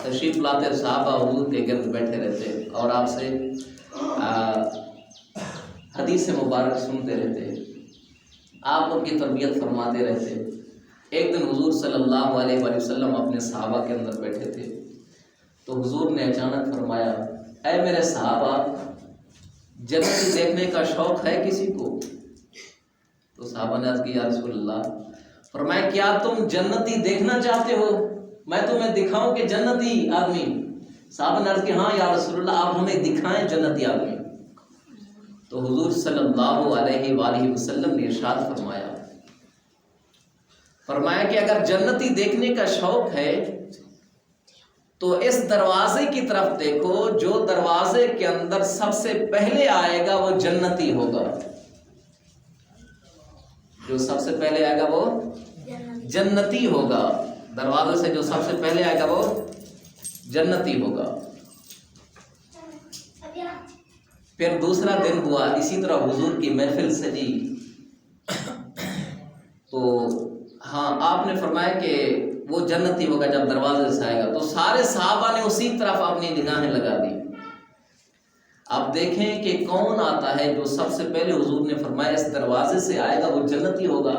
تشریف لاتے صحابہ حضور کے گرد بیٹھے رہتے اور آپ سے حدیث مبارک سنتے رہتے، آپ ان کی تربیت فرماتے رہتے۔ ایک دن حضور صلی اللہ علیہ وآلہ وسلم اپنے صحابہ کے اندر بیٹھے تھے تو حضور نے اچانک فرمایا، اے میرے صحابہ، جنت دیکھنے کا شوق ہے کسی کو؟ تو صحابہ نے عرض کی، یا رسول اللہ۔ فرمایا، کیا تم جنتی دیکھنا چاہتے ہو؟ میں تمہیں دکھاؤں کہ جنتی آدمی؟ صحابہ نے عرض کی، ہاں یا رسول اللہ، آپ ہمیں دکھائیں جنتی آدمی۔ تو حضور صلی اللہ علیہ وآلہ وسلم نے ارشاد فرمایا کہ اگر جنتی دیکھنے کا شوق ہے تو اس دروازے کی طرف دیکھو، جو دروازے کے اندر سب سے پہلے آئے گا وہ جنتی ہوگا۔ جو سب سے پہلے آئے گا وہ جنتی ہوگا، دروازے سے جو سب سے پہلے آئے گا وہ جنتی ہوگا۔ پھر دوسرا دن ہوا، اسی طرح حضور کی محفل سجی تو ہاں آپ نے فرمایا کہ وہ جنتی ہوگا جب دروازے سے آئے گا، تو سارے صحابہ نے اسی طرف اپنی نگاہیں لگا دی۔ آپ دیکھیں کہ کون آتا ہے جو سب سے پہلے حضور نے فرمایا اس دروازے سے آئے گا وہ جنتی ہوگا۔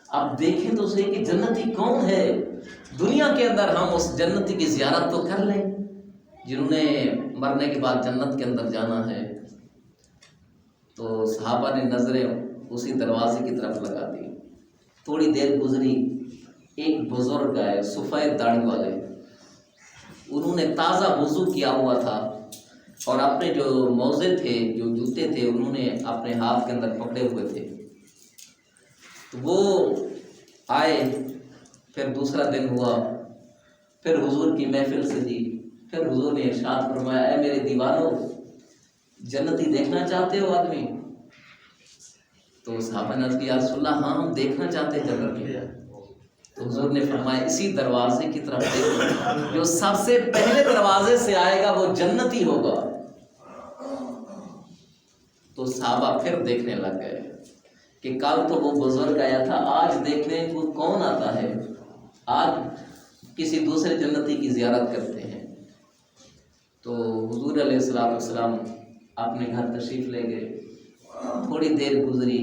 آپ دیکھیں تو صحیح کہ جنتی کون ہے۔ دنیا کے اندر ہم اس جنتی کی زیارت تو کر لیں جنہوں نے مرنے کے بعد جنت کے اندر جانا ہے۔ تو صحابہ نے نظریں اسی دروازے کی طرف لگا دی۔ تھوڑی دیر گزری، ایک بزرگ آئے سفید داڑھی والے، انہوں نے تازہ وضو کیا ہوا تھا اور اپنے جو موزے تھے، جو جوتے تھے، انہوں نے اپنے ہاتھ کے اندر پکڑے ہوئے تھے۔ تو وہ آئے، پھر دوسرا دن ہوا، پھر حضور کی محفل سجی، پھر حضور نے ارشاد فرمایا، اے میرے دیوانوں، جنتی دیکھنا چاہتے ہو آدمی؟ تو صحابہ نے عرض کیا، یا رسول اللہ، ہاں ہم دیکھنا چاہتے ہیں جنتی۔ تو حضور نے فرمایا، اسی دروازے کی طرف دیکھو، جو سب سے پہلے دروازے سے آئے گا وہ جنتی ہوگا۔ تو صحابہ پھر دیکھنے لگ گئے کہ کل تو وہ بزرگ آیا تھا، آج دیکھنے وہ کون آتا ہے، آج کسی دوسرے جنتی کی زیارت کرتے ہیں۔ تو حضور علیہ السلام اپنے گھر تشریف لے گئے۔ تھوڑی دیر گزری،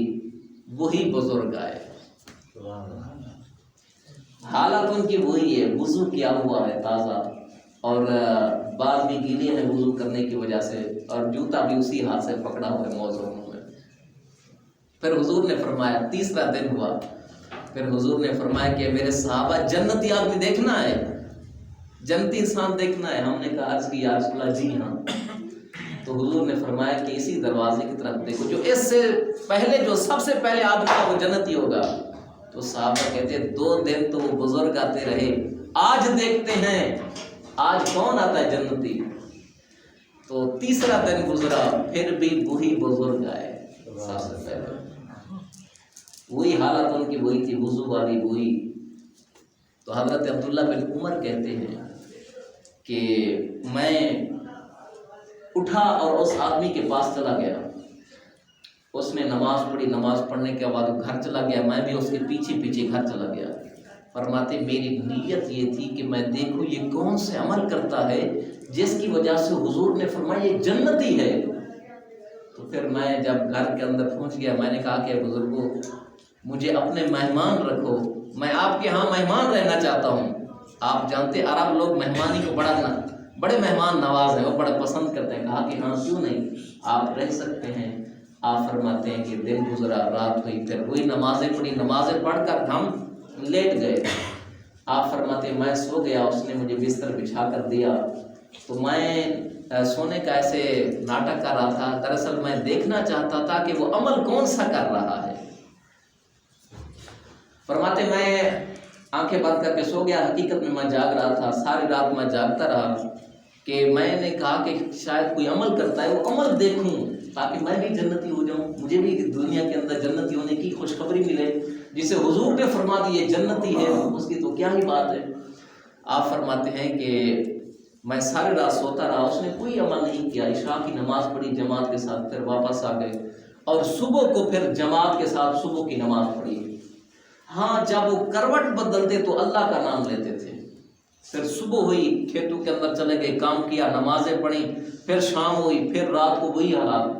وہی بزرگ آئے، حالت ان کی وہی ہے، وضو کیا ہوا ہے تازہ، اور بال بھی گیلے ہیں وضو کرنے کی وجہ سے، اور جوتا بھی اسی ہاتھ سے پکڑا ہوا ہے موزوں میں۔ پھر حضور نے فرمایا، تیسرا دن ہوا، پھر حضور نے فرمایا کہ میرے صحابہ، جنتی آدمی دیکھنا ہے، جنتی انسان دیکھنا ہے؟ ہم نے کہا، عرض کی، یا رسول اللہ، جی ہاں۔ تو حضور نے فرمایا کہ اسی دروازے کی طرف دیکھو، جو اس سے پہلے، جو سب سے پہلے آدمی ہے وہ جنتی ہوگا۔ تو صحابہ کہتے ہیں، 2 دن تو وہ بزرگ آتے رہے، آج دیکھتے ہیں آج کون آتا ہے جنتی۔ تو تیسرا دن گزرا، پھر بھی وہی بزرگ آئے سب سے پہلے، وہی حالت ان کی وہی تھی، وضو والی وہی۔ تو حضرت عبداللہ بن عمر کہتے ہیں کہ میں اٹھا اور اس آدمی کے پاس چلا گیا، اس نے نماز پڑھی، نماز پڑھنے کے بعد گھر چلا گیا، میں بھی اس کے پیچھے پیچھے گھر چلا گیا۔ فرماتے میری نیت یہ تھی کہ میں دیکھوں یہ کون سے عمل کرتا ہے جس کی وجہ سے حضور نے فرمایا یہ جنتی ہے۔ تو پھر میں جب گھر کے اندر پہنچ گیا، میں نے کہا کہ بزرگوں، مجھے اپنے مہمان رکھو، میں آپ کے ہاں مہمان رہنا چاہتا ہوں۔ آپ جانتے عرب لوگ مہمانی کو بڑے مہمان نواز ہیں، وہ بڑا پسند کرتے ہیں۔ کہا کہ ہاں کیوں نہیں، آپ رہ سکتے ہیں۔ آپ فرماتے ہیں کہ دن گزرا، رات ہوئی، پھر وہی نمازیں پڑھی، نمازیں پڑھ کر ہم لیٹ گئے۔ آپ فرماتے ہیں میں سو گیا، اس نے مجھے بستر بچھا کر دیا، تو میں سونے کا ایسے ناٹک کر رہا تھا، دراصل میں دیکھنا چاہتا تھا کہ وہ عمل کون سا کر رہا ہے۔ فرماتے میں آنکھیں بند کر کے سو گیا، حقیقت میں جاگ رہا تھا، ساری رات میں جاگتا رہا کہ میں نے کہا کہ شاید کوئی عمل کرتا ہے، وہ عمل دیکھوں تاکہ میں بھی جنتی ہو جاؤں، مجھے بھی دنیا کے اندر جنتی ہونے کی خوشخبری ملے، جسے حضور نے فرما دی یہ جنتی ہے، اس کی تو کیا ہی بات ہے۔ آپ فرماتے ہیں کہ میں ساری رات سوتا رہا، اس نے کوئی عمل نہیں کیا، عشاء کی نماز پڑھی جماعت کے ساتھ، پھر واپس آ گئے، اور صبح کو پھر جماعت کے ساتھ صبح کی نماز پڑھی۔ ہاں جب وہ کروٹ بدلتے تو اللہ کا نام لیتے تھے، پھر صبح ہوئی کھیتوں کے اندر چلے گئے، کام کیا، نمازیں پڑھی، پھر شام ہوئی، پھر رات کو وہی حالات۔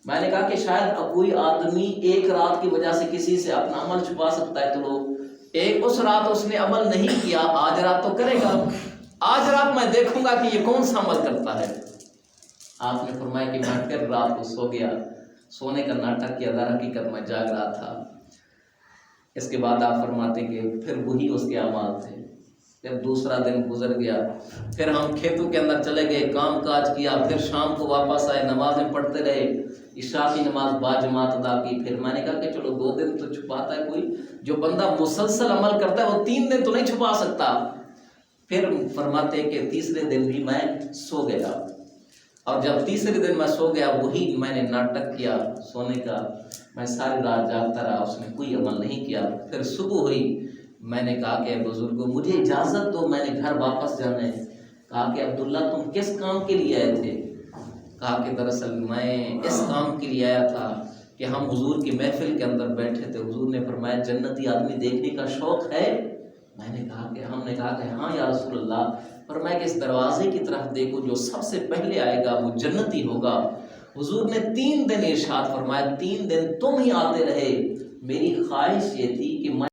میں نے کہا کہ شاید کوئی آدمی ایک رات کی وجہ سے کسی سے اپنا عمل چھپا سکتا ہے، تو لوگ ایک اس رات اس نے عمل نہیں کیا، آج رات تو کرے گا، آج رات میں دیکھوں گا کہ یہ کون سا عمل کرتا ہے۔ آپ نے فرمایا کہ میں پھر رات کو سو گیا، سونے کا ناٹک کیا، در حقیقت میں جاگ رہا تھا۔ اس کے بعد آپ فرماتے کہ پھر وہی اس کے اعمال تھے۔ پھر دوسرا دن گزر گیا، پھر ہم کھیتوں کے اندر چلے گئے، کام کاج کیا، پھر شام کو واپس آئے، نمازیں پڑھتے رہے، عشاء کی نماز باجماعت ادا کی۔ پھر میں نے کہا کہ چلو 2 دن تو چھپاتا ہے کوئی، جو بندہ مسلسل عمل کرتا ہے وہ 3 دن تو نہیں چھپا سکتا۔ پھر فرماتے کہ تیسرے دن بھی میں سو گیا، اور جب تیسرے دن میں سو گیا وہی میں نے ناٹک کیا سونے کا، میں ساری رات جاگتا رہا، اس نے کوئی عمل نہیں کیا۔ پھر صبح ہوئی، میں نے کہا کہ بزرگوں مجھے اجازت دو، میں نے گھر واپس جانا ہے۔ کہا کہ عبداللہ تم کس کام کے لیے آئے تھے؟ کہا کہ دراصل میں اس کام کے لیے آیا تھا کہ ہم حضور کی محفل کے اندر بیٹھے تھے، حضور نے فرمایا جنتی آدمی دیکھنے کا شوق ہے؟ میں نے کہا کہ ہم نے کہا کہ ہاں یا رسول اللہ۔ فرمایا کہ اس دروازے کی طرف دیکھو، جو سب سے پہلے آئے گا وہ جنتی ہوگا۔ حضور نے 3 دن ارشاد فرمایا، 3 دن تم ہی آتے رہے، میری خواہش یہ تھی کہ میں